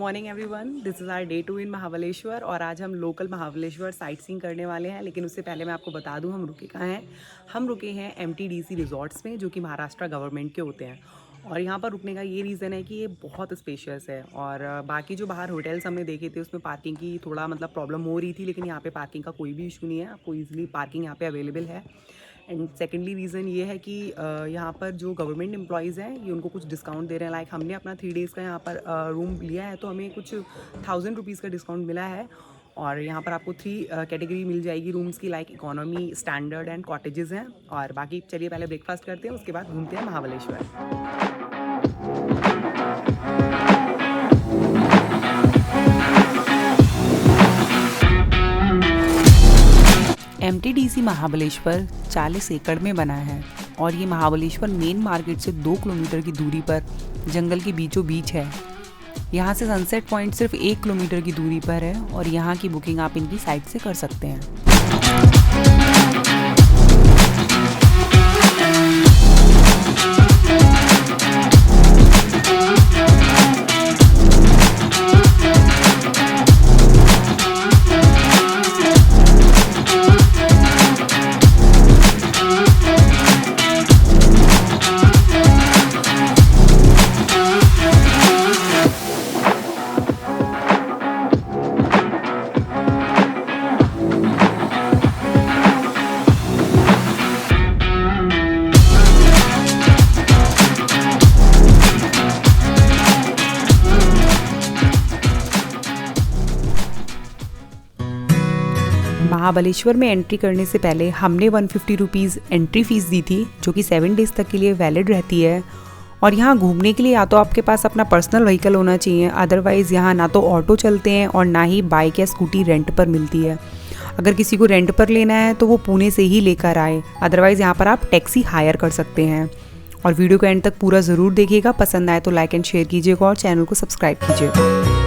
Morning everyone, this is our day 2 in Mahabaleshwar और आज हम लोकल महाबलेश्वर साइट सीइंग करने वाले हैं। लेकिन उससे पहले मैं आपको बता दूं हम रुके कहाँ हैं। हम रुके हैं MTDC रिजॉर्ट्स में, जो कि महाराष्ट्र गवर्नमेंट के होते हैं। और यहाँ पर रुकने का ये रीज़न है कि ये बहुत स्पेशियस है। और बाकी जो बाहर होटल्स हमने देखे थे उसमें पार्किंग की थोड़ा प्रॉब्लम हो रही थी, लेकिन यहाँ पे पार्किंग का कोई भी इशू नहीं है। आपको ईजिली पार्किंग यहाँ पे अवेलेबल है। एंड सेकेंडली रीज़न ये है कि यहाँ पर जो गवर्नमेंट एम्प्लॉयज़ हैं ये उनको कुछ डिस्काउंट दे रहे हैं। लाइक हमने अपना 3 डेज़ का यहाँ पर रूम लिया है, तो हमें कुछ 1000 रुपीज़ का डिस्काउंट मिला है। और यहाँ पर आपको 3 कैटेगरी मिल जाएगी रूम्स की, like economy, standard and cottages हैं। और बाकी चलिए पहले ब्रेकफास्ट करते हैं, उसके बाद घूमते हैं महाबलेश्वर। MTDC महाबलेश्वर 40 एकड़ में बना है और ये महाबलेश्वर मेन मार्केट से 2 किलोमीटर की दूरी पर जंगल के बीचों बीच है। यहाँ से सनसेट पॉइंट सिर्फ 1 किलोमीटर की दूरी पर है और यहाँ की बुकिंग आप इनकी साइट से कर सकते हैं। महाबलेश्वर में एंट्री करने से पहले हमने 150 रुपीज़ एंट्री फ़ीस दी थी, जो कि 7 डेज़ तक के लिए वैलिड रहती है। और यहाँ घूमने के लिए या तो आपके पास अपना पर्सनल व्हीकल होना चाहिए, अदरवाइज़ यहाँ ना तो ऑटो चलते हैं और ना ही बाइक या स्कूटी रेंट पर मिलती है। अगर किसी को रेंट पर लेना है तो वो पुणे से ही लेकर आए, अदरवाइज़ यहाँ पर आप टैक्सी हायर कर सकते हैं। और वीडियो को एंड तक पूरा ज़रूर देखिएगा, पसंद आए तो लाइक एंड शेयर कीजिएगा और चैनल को सब्सक्राइब कीजिएगा।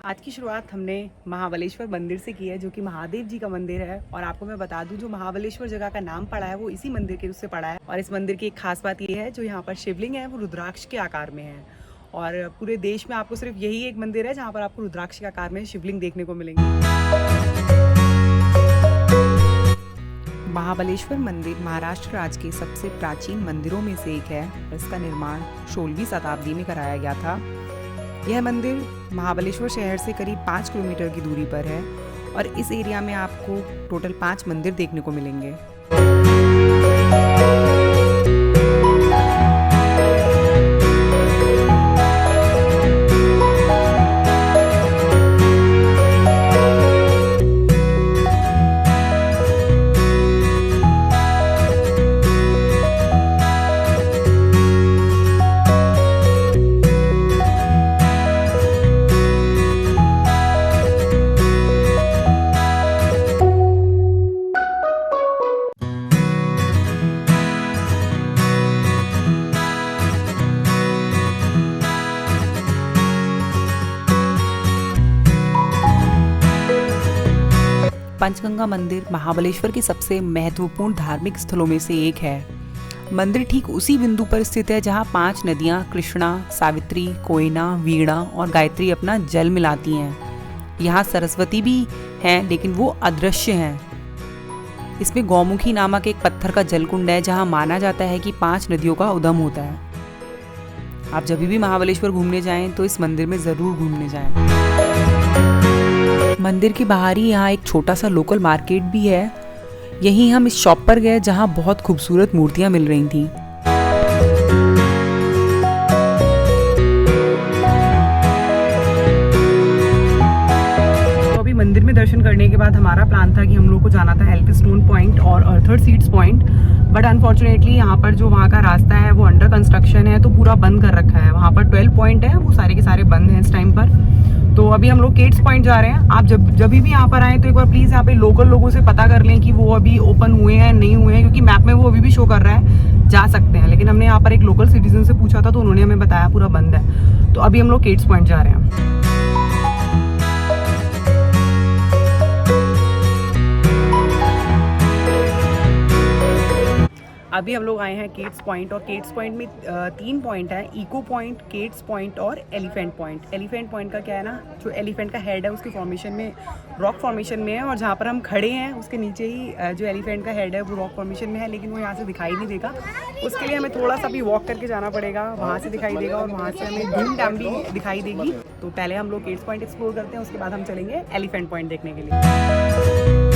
आज की शुरुआत हमने महाबलेश्वर मंदिर से की है, जो कि महादेव जी का मंदिर है। और आपको मैं बता दूं, जो महाबलेश्वर जगह का नाम पड़ा है वो इसी मंदिर के उससे पड़ा है। और इस मंदिर की एक खास बात ये है, जो यहाँ पर शिवलिंग है वो रुद्राक्ष के आकार में है। और पूरे देश में आपको सिर्फ यही एक मंदिर है जहाँ पर आपको रुद्राक्ष के आकार में शिवलिंग देखने को मिलेंगी। महाबलेश्वर मंदिर महाराष्ट्र राज्य के सबसे प्राचीन मंदिरों में से एक है। इसका निर्माण 16वीं शताब्दी में कराया गया था। यह मंदिर महाबलेश्वर शहर से करीब 5 किलोमीटर की दूरी पर है और इस एरिया में आपको टोटल 5 मंदिर देखने को मिलेंगे। पंचगंगा मंदिर महाबलेश्वर के सबसे महत्वपूर्ण धार्मिक स्थलों में से एक है। मंदिर ठीक उसी बिंदु पर स्थित है जहां 5 नदियां कृष्णा, सावित्री, कोयना, वीणा और गायत्री अपना जल मिलाती हैं। यहाँ सरस्वती भी हैं, लेकिन वो अदृश्य हैं। इसमें गौमुखी नामक एक पत्थर का जल कुंड है, जहां माना जाता है कि 5 नदियों का उद्गम होता है। आप जब भी महाबलेश्वर घूमने जाएं तो इस मंदिर में ज़रूर घूमने जाएं। मंदिर के बाहर ही यहाँ एक छोटा सा लोकल मार्केट भी है। यहीं हम इस शॉप पर गए जहाँ बहुत खूबसूरत मूर्तियाँ मिल रही थी। मंदिर में दर्शन करने के बाद हमारा प्लान था कि हम लोग को जाना था एल्फिस्टोन पॉइंट और अर्थर सीड्स पॉइंट, बट अनफॉर्चुनेटली यहाँ पर जो वहाँ का रास्ता है वो अंडर कंस्ट्रक्शन है, तो पूरा बंद कर रखा है। वहाँ पर 12 पॉइंट है, वो सारे के सारे बंद हैं इस टाइम पर। तो अभी हम लोग केट्स पॉइंट जा रहे हैं। आप जब भी यहाँ पर आएँ तो एक बार प्लीज़ यहाँ पे लोकल लोगों से पता कर लें कि वो अभी ओपन हुए हैं नहीं हुए हैं, क्योंकि मैप में वो अभी भी शो कर रहा है जा सकते हैं, लेकिन हमने यहाँ पर एक लोकल सिटीजन से पूछा था तो उन्होंने हमें बताया पूरा बंद है। तो अभी हम लोग केट्स पॉइंट जा रहे हैं। अभी हम लोग आए हैं केट्स पॉइंट, और केट्स पॉइंट में 3 पॉइंट है, इको पॉइंट, केट्स पॉइंट और एलिफेंट पॉइंट। एलिफेंट पॉइंट का क्या है ना, जो एलिफेंट का हेड है उसके फॉर्मेशन में, रॉक फॉर्मेशन में है, और जहाँ पर हम खड़े हैं उसके नीचे ही जो एलिफेंट का हेड है वो रॉक फॉर्मेशन में है, लेकिन वो यहाँ से दिखाई नहीं देगा। उसके लिए हमें थोड़ा सा भी वॉक करके जाना पड़ेगा, वहाँ से दिखाई देगा और वहाँ से हमें धूम डैम भी दिखाई देगी। तो पहले हम लोग केट्स पॉइंट एक्सप्लोर करते हैं, उसके बाद हम चलेंगे एलिफेंट पॉइंट देखने के लिए।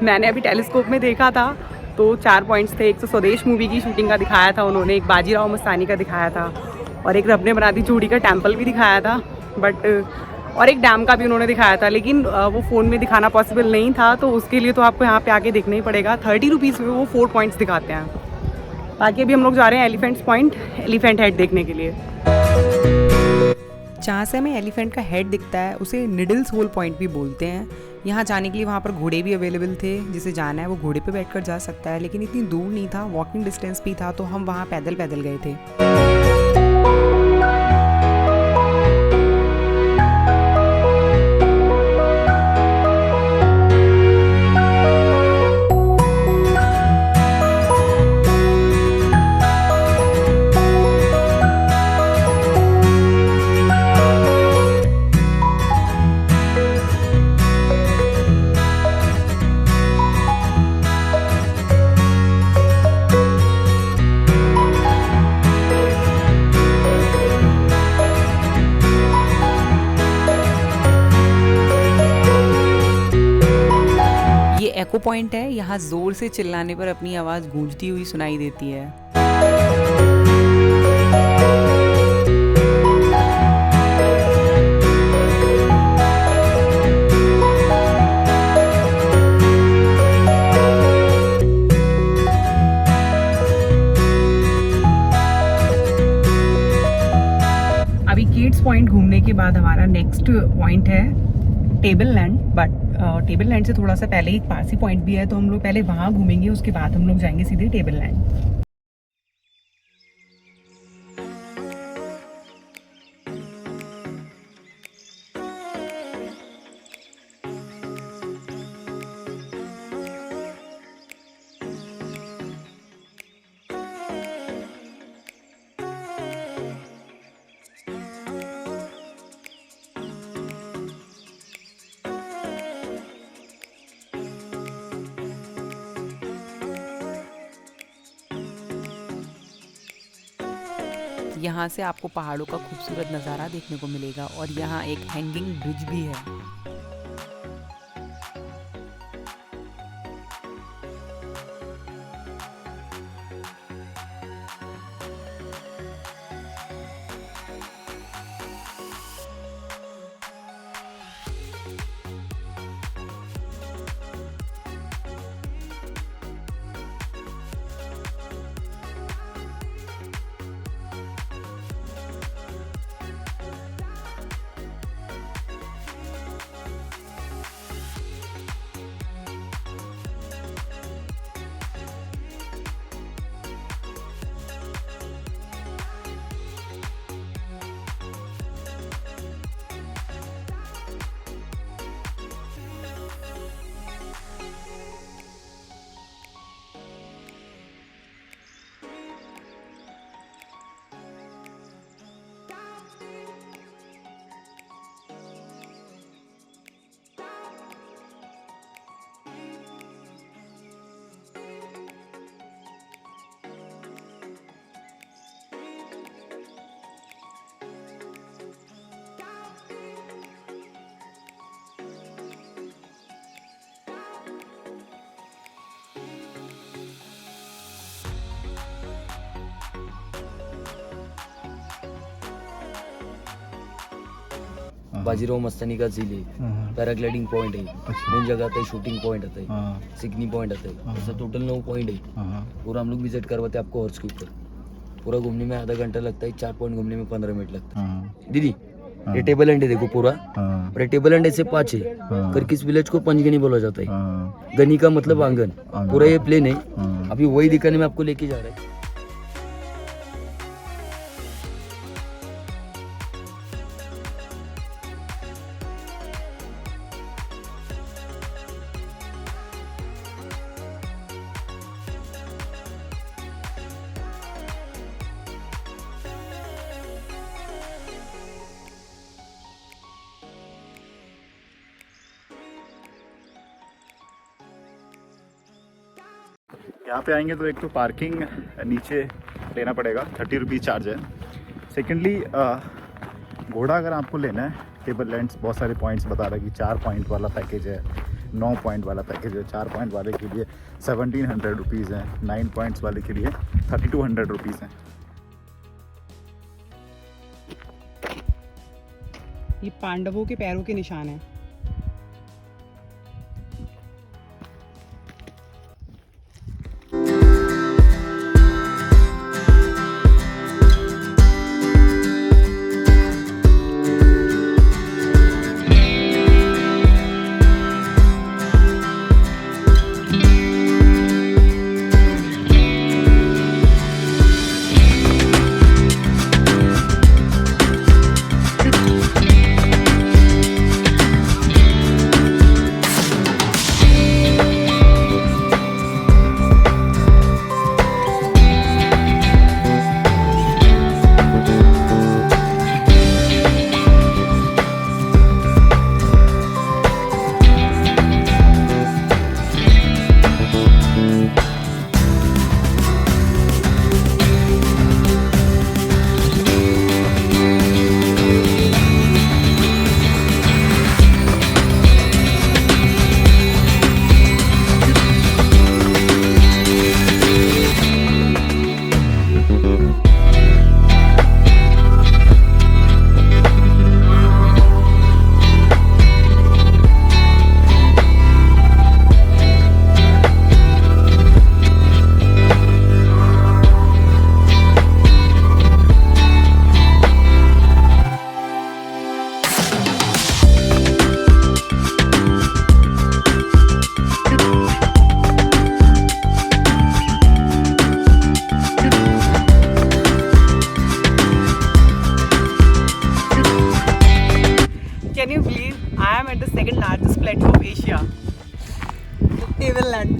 मैंने अभी टेलीस्कोप में देखा था तो 4 पॉइंट्स थे। एक तो स्वदेश मूवी की शूटिंग का दिखाया था उन्होंने, एक बाजीराव मस्तानी का दिखाया था, और एक रब ने बना दी जोड़ी का टेम्पल भी दिखाया था, बट और एक डैम का भी उन्होंने दिखाया था, लेकिन वो फ़ोन में दिखाना पॉसिबल नहीं था, तो उसके लिए तो आपको यहाँ पे आके देखना ही पड़ेगा। 30 रुपीज़ में वो 4 पॉइंट्स दिखाते हैं। बाकी अभी हम लोग जा रहे हैं एलिफेंट्स पॉइंट, एलिफेंट हेड देखने के लिए। जहाँ से हमें एलिफेंट का हेड दिखता है उसे निडल्स होल पॉइंट भी बोलते हैं। यहाँ जाने के लिए वहाँ पर घोड़े भी अवेलेबल थे, जिसे जाना है वो घोड़े पे बैठकर जा सकता है, लेकिन इतनी दूर नहीं था, वॉकिंग डिस्टेंस भी था, तो हम वहाँ पैदल पैदल गए थे। एको पॉइंट है, यहाँ जोर से चिल्लाने पर अपनी आवाज़ गूंजती हुई सुनाई देती है। अभी केट्स पॉइंट घूमने के बाद हमारा नेक्स्ट पॉइंट है table land, but table land से थोड़ा सा पहले एक पारसी पॉइंट भी है, तो हम लोग पहले वहाँ घूमेंगे, उसके बाद हम लोग जाएंगे सीधे टेबल लैंड। यहाँ से आपको पहाड़ों का खूबसूरत नज़ारा देखने को मिलेगा, और यहाँ एक हैंगिंग ब्रिज भी है। बाजीराव मस्तानी का झील है, पैराग्लाइडिंग पॉइंट है, मेन जगह आता है, शूटिंग पॉइंट आता है, सिकनी पॉइंट आता है, ऐसा टोटल 9 पॉइंट है। पूरा हम लोग विजिट करवाते हैं आपको हॉर्स के ऊपर। पूरा घूमने में आधा घंटा लगता है, 4 पॉइंट घूमने में 15 मिनट लगता है। दीदी ये टेबल एंड है देखो पूरा, और टेबल एंड ऐसे 5 है। करकिस विलेज को पंचगनी बोला जाता है, गनी का मतलब आंगन। पूरा ये प्लेन है, अभी वही दिखाने में आपको लेके जा रहा है। यहाँ पे आएंगे तो एक तो पार्किंग नीचे लेना पड़ेगा, 30 रुपीज़ चार्ज है। सेकेंडली घोड़ा अगर आपको लेना है, टेबल लैंड्स बहुत सारे पॉइंट्स बता रहा है कि 4 पॉइंट वाला पैकेज है, 9 पॉइंट वाला पैकेज है। 4 पॉइंट वाले के लिए 1700 रुपीज़ है, 9 पॉइंट्स वाले के लिए 3200 रुपीज़ है। ये पांडवों के पैरों के निशान है। Can you believe I am at the second largest plateau of Asia? Table land.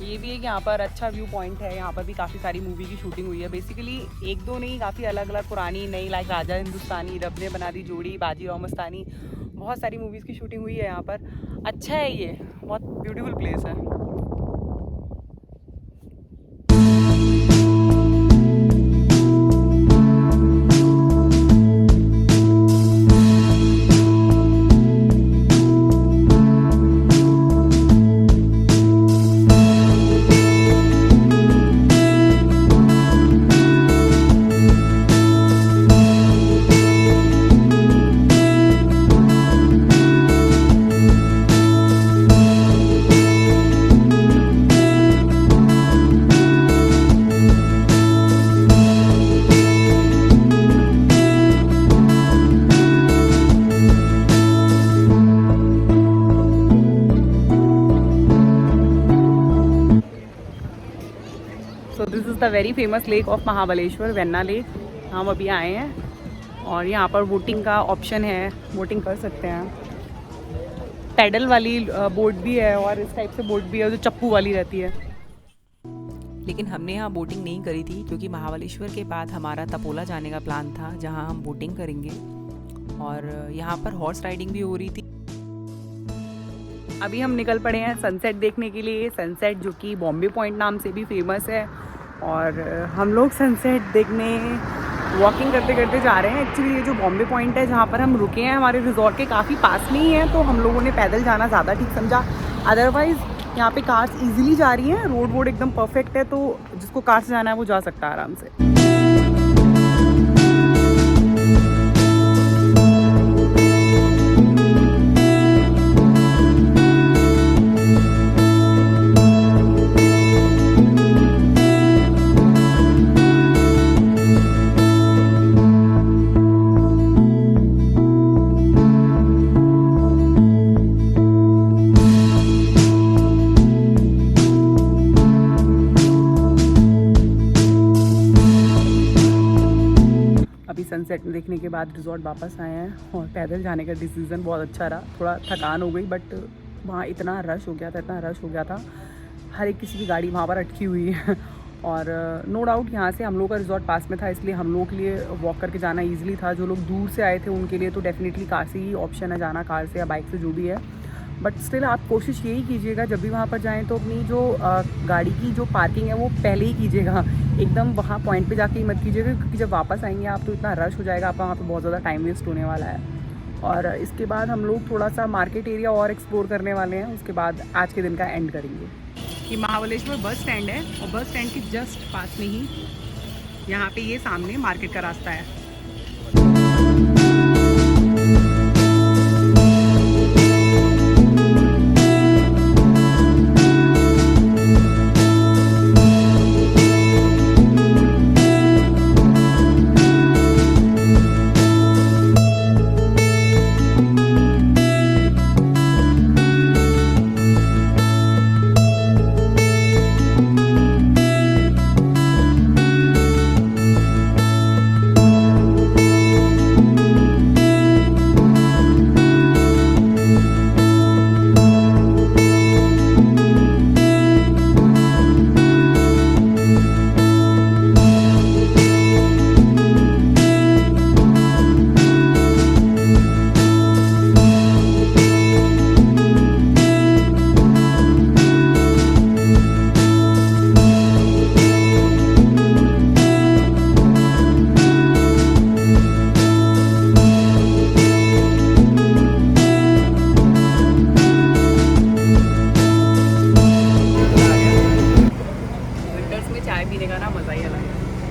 ये भी एक यहाँ पर अच्छा व्यू पॉइंट है। यहाँ पर भी काफ़ी सारी मूवी की शूटिंग हुई है। बेसिकली एक दो नहीं, काफ़ी अलग अलग पुरानी नई, लाइक राजा हिंदुस्तानी, रब ने बना दी जोड़ी, बाजीराव मस्तानी, बहुत सारी मूवीज़ की शूटिंग हुई है यहाँ पर। अच्छा है, ये बहुत ब्यूटीफुल प्लेस है। So this is the very famous lake of Mahabaleshwar, Venna lake. हम अभी आए हैं और यहाँ पर बोटिंग का ऑप्शन है, बोटिंग कर सकते हैं। पैडल वाली बोट भी है और इस टाइप से बोट भी है जो चप्पू वाली रहती है। लेकिन हमने यहाँ बोटिंग नहीं करी थी क्योंकि महाबलेश्वर के बाद हमारा तपोला जाने का प्लान था जहाँ हम बोटिंग करेंगे, और यहाँ पर हॉर्स राइडिंग भी हो रही थी। अभी हम निकल पड़े हैं सनसेट देखने के लिए। सनसेट जो कि बॉम्बे पॉइंट नाम से भी फेमस है, और हम लोग सनसेट देखने वॉकिंग करते करते जा रहे हैं। एक्चुअली ये जो बॉम्बे पॉइंट है जहाँ पर हम रुके हैं हमारे रिजॉर्ट के काफ़ी पास में ही है, तो हम लोगों ने पैदल जाना ज़्यादा ठीक समझा। अदरवाइज़ यहाँ पे कार्स इजीली जा रही हैं, रोड वोड एकदम परफेक्ट है, तो जिसको कार से जाना है वो जा सकता है आराम से। सनसेट देखने के बाद रिजॉर्ट वापस आए हैं और पैदल जाने का डिसीज़न बहुत अच्छा रहा। थोड़ा थकान हो गई बट वहाँ इतना रश हो गया था, हर एक किसी की गाड़ी वहाँ पर अटकी हुई है। और नो डाउट यहाँ से हम लोग का रिजॉर्ट पास में था, इसलिए हम लोगों के लिए वॉक करके जाना ईजिली था। जो लोग दूर से आए थे उनके लिए तो डेफिनेटली कार से ही ऑप्शन है जाना, कार से या बाइक से जो भी है। बट स्टिल आप कोशिश यही कीजिएगा जब भी वहाँ पर जाएं तो अपनी जो गाड़ी की जो पार्किंग है वो पहले ही कीजिएगा, एकदम वहाँ पॉइंट पे जाके ही मत कीजिएगा, क्योंकि जब वापस आएंगे आप तो इतना रश हो जाएगा, आपका वहाँ पे बहुत ज़्यादा टाइम वेस्ट होने वाला है। और इसके बाद हम लोग थोड़ा सा मार्केट एरिया और एक्सप्लोर करने वाले हैं, उसके बाद आज के दिन का एंड करेंगे। ये महाबलेश्वर बस स्टैंड है और बस स्टैंड के जस्ट पास में ही यहाँ पे ये सामने मार्केट का रास्ता है।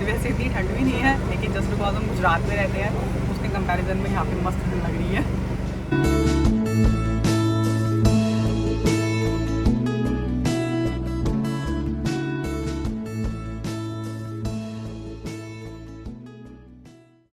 वैसे इतनी ठंड भी नहीं है, लेकिन जस्ट बिकॉज हम गुजरात में रहते हैं उसके कंपैरिजन में यहाँ पे मस्त ठंड लग रही है।